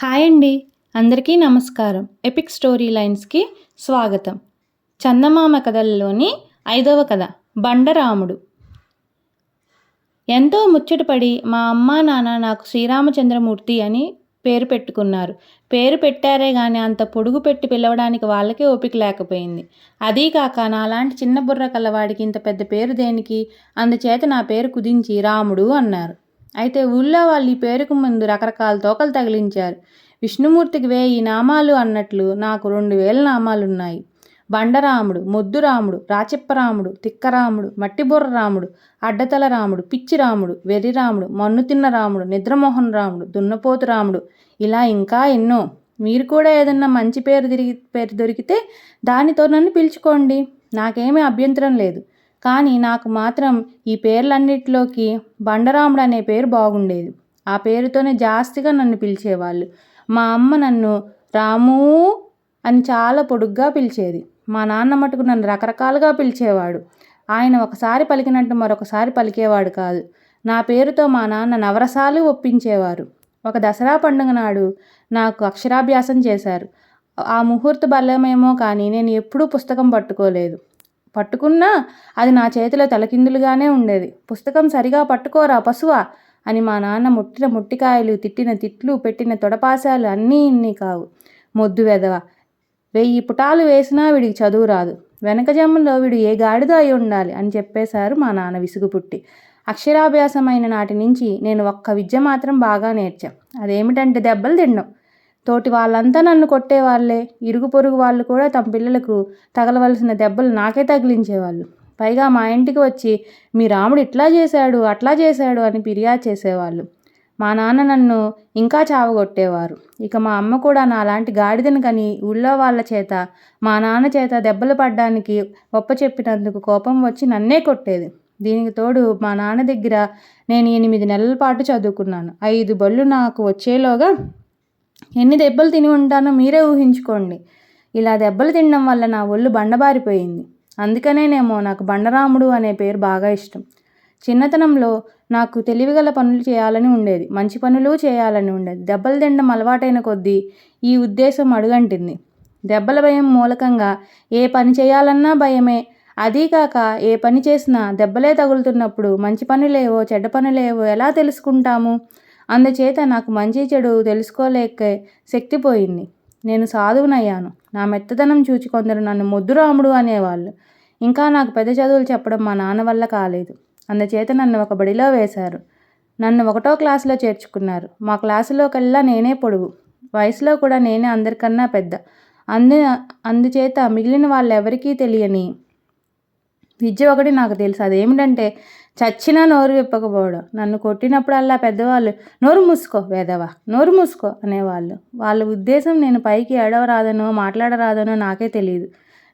Hi అండి. అందరికీ నమస్కారం. ఎపిక్ స్టోరీ లైన్స్‌కి స్వాగతం. చందమామ కథల్లోని 5వ కథ బండరాముడు. ఎంతో ముచ్చటపడి మా అమ్మా నాన్న నాకు శ్రీరామచంద్రమూర్తి అని పేరు పెట్టుకున్నారు. పేరు పెట్టారే గాని అంత పొడుగు పెట్టి పిలవడానికి వాళ్ళకే ఓపిక లేకపోయింది. అదీ కాక నాలాంటి చిన్న బుర్ర కలవాడికి ఇంత పెద్ద పేరు దేనికి? అందుచేత నా పేరు కుదించి రాముడు అన్నారు. అయితే ఊళ్ళో వాళ్ళు ఈ పేరుకు ముందు రకరకాల తోకలు తగిలించారు. విష్ణుమూర్తికి 1000 నామాలు అన్నట్లు నాకు 2000 నామాలున్నాయి. బండరాముడు, మొద్దురాముడు, రాచిప్పరాముడు, తిక్కరాముడు, మట్టిబుర్ర రాముడు, అడ్డతల రాముడు, పిచ్చి రాముడు, వెర్రిరాముడు, మన్ను తిన్న రాముడు, నిద్రమోహన్ రాముడు, దున్నపోతు రాముడు, ఇలా ఇంకా ఎన్నో. మీరు కూడా ఏదన్నా మంచి పేరు దొరికితే దానితో నన్ను పిలుచుకోండి. నాకేమీ అభ్యంతరం లేదు. కానీ నాకు మాత్రం ఈ పేర్లన్నిటిలోకి బండరాముడు అనే పేరు బాగుండేది. ఆ పేరుతోనే జాస్తిగా నన్ను పిలిచేవాళ్ళు. మా అమ్మ నన్ను రామూ అని చాలా పొడుగ్గా పిలిచేది. మా నాన్న మటుకు నన్ను రకరకాలుగా పిలిచేవాడు. ఆయన ఒకసారి పలికినట్టు మరొకసారి పలికేవాడు కాదు. నా పేరుతో మా నాన్న నవరసాలు ఒప్పించేవారు. ఒక దసరా పండుగ నాడు నాకు అక్షరాభ్యాసం చేశారు. ఆ ముహూర్త బలమేమో కానీ నేను ఎప్పుడూ పుస్తకం పట్టుకున్నా అది నా చేతిలో తలకిందులుగానే ఉండేది. పుస్తకం సరిగా పట్టుకోరా పశువా అని మా నాన్న ముట్టిన ముట్టికాయలు, తిట్టిన తిట్లు, పెట్టిన తొడపాశాలు అన్నీ ఇన్ని కావు. మొద్దు వెధవ, 1000 పుటాలు వేసినా వీడికి చదువు రాదు. వెనక జన్మలో వీడు ఏ గాడిదో అయి ఉండాలి అని చెప్పేశారు మా నాన్న విసుగు పుట్టి. అక్షరాభ్యాసమైన నాటి నుంచి నేను ఒక్క విద్య మాత్రం బాగా నేర్చాను. అదేమిటంటే దెబ్బలు తినడం. తోటి వాళ్ళంతా నన్ను కొట్టేవాళ్ళే. ఇరుగు పొరుగు వాళ్ళు కూడా తమ పిల్లలకు తగలవలసిన దెబ్బలు నాకే తగిలించేవాళ్ళు. పైగా మా ఇంటికి వచ్చి మీ రాముడు ఇట్లా చేశాడు అట్లా చేశాడు అని ఫిర్యాదు చేసేవాళ్ళు. మా నాన్న నన్ను ఇంకా చావగొట్టేవారు. ఇక మా అమ్మ కూడా నాలాంటి గాడిదను కని ఊళ్ళో వాళ్ళ చేత మా నాన్న చేత దెబ్బలు పడ్డానికి చెప్పినందుకు కోపం వచ్చి నన్నే కొట్టేది. దీనికి తోడు మా నాన్న దగ్గర నేను 8 నెలల పాటు చదువుకున్నాను. 5 బళ్ళు నాకు వచ్చేలోగా ఎన్ని దెబ్బలు తిని ఉంటానో మీరే ఊహించుకోండి. ఇలా దెబ్బలు తినడం వల్ల నా ఒళ్ళు బండబారిపోయింది. అందుకనేనేమో నాకు బండరాముడు అనే పేరు బాగా ఇష్టం. చిన్నతనంలో నాకు తెలివిగల పనులు చేయాలని ఉండేది. మంచి పనులు చేయాలని ఉండేది. దెబ్బలు తినడం అలవాటైన కొద్దీ ఈ ఉద్దేశం అడుగంటింది. దెబ్బల భయం మూలకంగా ఏ పని చేయాలన్నా భయమే. అదీకాక ఏ పని చేసినా దెబ్బలే తగులుతున్నప్పుడు మంచి పనులేవో చెడ్డ పనులేవో ఎలా తెలుసుకుంటాము? అందుచేత నాకు మంచి చెడు తెలుసుకోలేకే శక్తి పోయింది. నేను సాధువునయ్యాను. నా మెత్తదనం చూచి కొందరు నన్ను మొద్దురాముడు అనేవాళ్ళు. ఇంకా నాకు పెద్ద చదువులు చెప్పడం మా నాన్న వల్ల కాలేదు. అందుచేత నన్ను ఒక బడిలో వేశారు. నన్ను 1వ క్లాసులో చేర్చుకున్నారు. మా క్లాసులోకెల్లా నేనే పొడుగు. వయసులో కూడా నేనే అందరికన్నా పెద్ద. అందుచేత మిగిలిన వాళ్ళెవరికీ తెలియని విద్య ఒకటి నాకు తెలుసు. అదేమిటంటే చచ్చినా నోరు విప్పకపోవడం. నన్ను కొట్టినప్పుడల్లా పెద్దవాళ్ళు నోరు మూసుకో వేదవా, నోరు మూసుకో అనేవాళ్ళు. వాళ్ళ ఉద్దేశం నేను పైకి ఏడవరాదనో మాట్లాడరాదనో నాకే తెలియదు.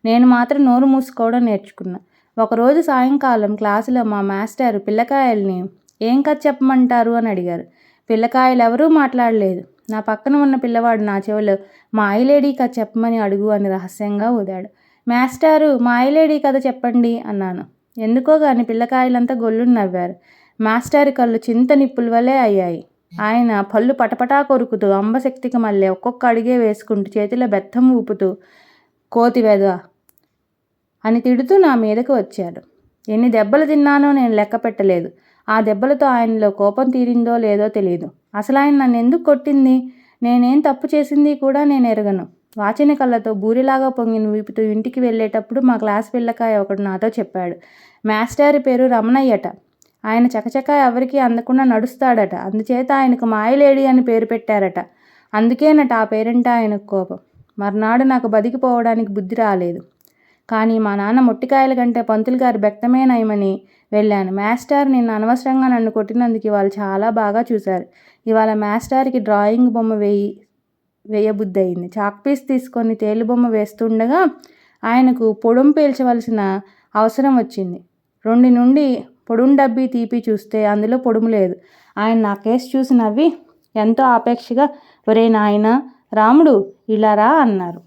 నేను మాత్రం నోరు మూసుకోవడం నేర్చుకున్నా. ఒకరోజు సాయంకాలం క్లాసులో మా మాస్టారు పిల్లకాయల్ని ఏం కథ చెప్పమంటారు అని అడిగారు. పిల్లకాయలు ఎవరూ మాట్లాడలేదు. నా పక్కన ఉన్న పిల్లవాడు నా చెవిలో మాయలేడీ కథ చెప్పమని అడుగు అని రహస్యంగా ఊదాడు. మాస్టారు మాయలేడీ కథ చెప్పండి అన్నాను. ఎందుకో గాని పిల్లకాయలంతా గొల్లుని నవ్వారు. మాస్టారు కళ్ళు చింత నిప్పుల వలె అయ్యాయి. ఆయన పళ్ళు పటపటా కొరుకుతూ అంబశక్తికి మళ్ళీ ఒక్కొక్క అడిగే వేసుకుంటూ చేతిలో బెత్తం ఊపుతూ కోతి వెధవ అని తిడుతూ నా మీదకు వచ్చాడు. ఎన్ని దెబ్బలు తిన్నానో నేను లెక్క పెట్టలేదు. ఆ దెబ్బలతో ఆయనలో కోపం తీరిందో లేదో తెలియదు. అసలు ఆయన నన్ను ఎందుకు కొట్టింది? నేనేం తప్పు చేసింది కూడా నేను ఎరగను. వాచిన కళ్ళతో బూరిలాగా పొంగిన వీపుతూ ఇంటికి వెళ్ళేటప్పుడు మా క్లాస్ పిల్లకాయ ఒకడు నాతో చెప్పాడు. మాస్టారి పేరు రమణయ్యట. ఆయన చకచకా ఎవరికీ అందకుండా నడుస్తాడట. అందుచేత ఆయనకు మాయలేడి అని పేరు పెట్టారట. అందుకేనట ఆ పేరంటే ఆయనకు కోపం. మర్నాడు నాకు బతికిపోవడానికి బుద్ధి రాలేదు. కానీ మా నాన్న మొట్టికాయల కంటే పంతులు గారి బెక్తమే నయమని వెళ్ళాను. మాస్టర్ నిన్న అనవసరంగా నన్ను కొట్టినందుకు ఇవాళ చాలా బాగా చూశారు. ఇవాళ మాస్టర్కి డ్రాయింగ్ బొమ్మ వేయబుద్ధి అయింది. చాక్పీస్ తీసుకొని తేలుబొమ్మ వేస్తుండగా ఆయనకు పొడుం పీల్చవలసిన అవసరం వచ్చింది. 2 నుండి పొడుం డబ్బీ తీపి చూస్తే అందులో పొడుము లేదు. ఆయన నా కేసు చూసి నవ్వి ఎంతో ఆపేక్షగా ఒరే నాయనా రాముడు ఇలా రా అన్నారు.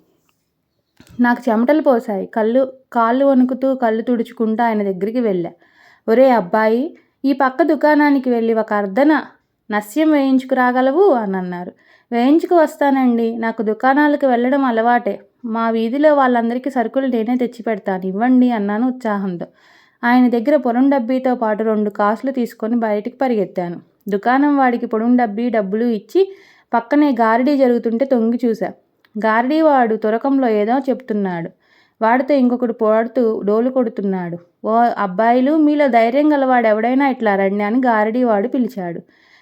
నాకు చెమటలు పోసాయి. కాళ్ళు వణుకుతూ కళ్ళు తుడుచుకుంటూ ఆయన దగ్గరికి వెళ్ళా. ఒరే అబ్బాయి, ఈ పక్క దుకాణానికి వెళ్ళి ఒక అర్ధన నస్యం వేయించుకురాగలవు అని అన్నారు. వేయించుకు వస్తానండి, నాకు దుకాణాలకు వెళ్ళడం అలవాటే. మా వీధిలో వాళ్ళందరికీ సరుకులు నేనే తెచ్చి పెడతాను, ఇవ్వండి అన్నాను ఉత్సాహంతో. ఆయన దగ్గర పొలం డబ్బీతో పాటు 2 కాసులు తీసుకొని బయటికి పరిగెత్తాను. దుకాణం వాడికి పొడుం డబ్బీ డబ్బులు ఇచ్చి పక్కనే గారడీ జరుగుతుంటే తొంగి చూశా. గారడీ వాడు తురకంలో ఏదో చెప్తున్నాడు. వాడితో ఇంకొకడు పోడుతూ డోలు కొడుతున్నాడు. ఓ అబ్బాయిలు, మీలో ధైర్యం గలవాడు ఎవడైనా ఇట్లా రండి అని గారడీ వాడు పిలిచాడు.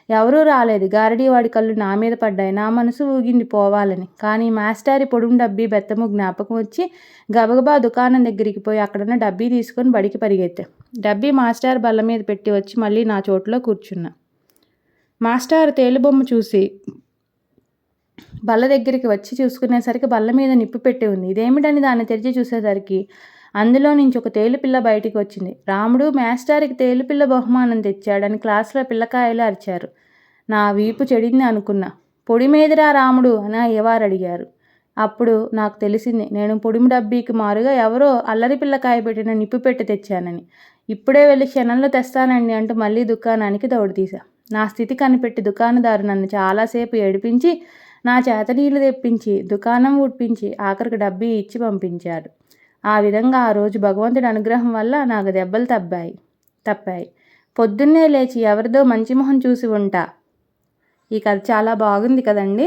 ఎవరూ రాలేదు. గారడీ వాడి కళ్ళు నా మీద పడ్డాయి. నా మనసు ఊగింది పోవాలని. కానీ మాస్టారి పొడుం డబ్బీ బెత్తము జ్ఞాపకం వచ్చి గబగబా దుకాణం దగ్గరికి పోయి అక్కడున్న డబ్బీ తీసుకొని బడికి పరిగెత్తా. డబ్బీ మాస్టర్ బల్ల మీద పెట్టి వచ్చి మళ్ళీ నా చోటులో కూర్చున్నా. మాస్టారు తేలుబొమ్మ చూసి బల్ల దగ్గరికి వచ్చి చూసుకునేసరికి బల్ల మీద నిప్పు పెట్టి ఉంది. ఇదేమిటని దాన్ని తెరిచి చూసేసరికి అందులో నుంచి ఒక తేలుపిల్ల బయటికి వచ్చింది. రాముడు మాస్టారికి తేలుపిల్ల బహుమానం తెచ్చాడని క్లాసులో పిల్లకాయలు అరిచారు. నా వీపు చెడింది అనుకున్నా. పొడి మీదరా రాముడు అని అయ్యవారు అడిగారు. అప్పుడు నాకు తెలిసింది, నేను పొడిమి డబ్బీకి మారుగా ఎవరో అల్లరి పిల్లకాయ పెట్టిన నిప్పు పెట్టి తెచ్చానని. ఇప్పుడే వెళ్ళి క్షణంలో తెస్తానండి అంటూ మళ్ళీ దుకాణానికి దౌడుతీశా. నా స్థితి కనిపెట్టి దుకాణదారు నన్ను చాలాసేపు ఏడిపించి నా చేత నీళ్లు తెప్పించి దుకాణం ఉడిపించి ఆఖరికి డబ్బీ ఇచ్చి పంపించాడు. ఆ విధంగా ఆ రోజు భగవంతుడి అనుగ్రహం వల్ల నాకు దెబ్బలు తప్పాయి. పొద్దున్నే లేచి ఎవరిదో మంచి మొహం చూసి ఉంటా. ఈ కథ చాలా బాగుంది కదండి.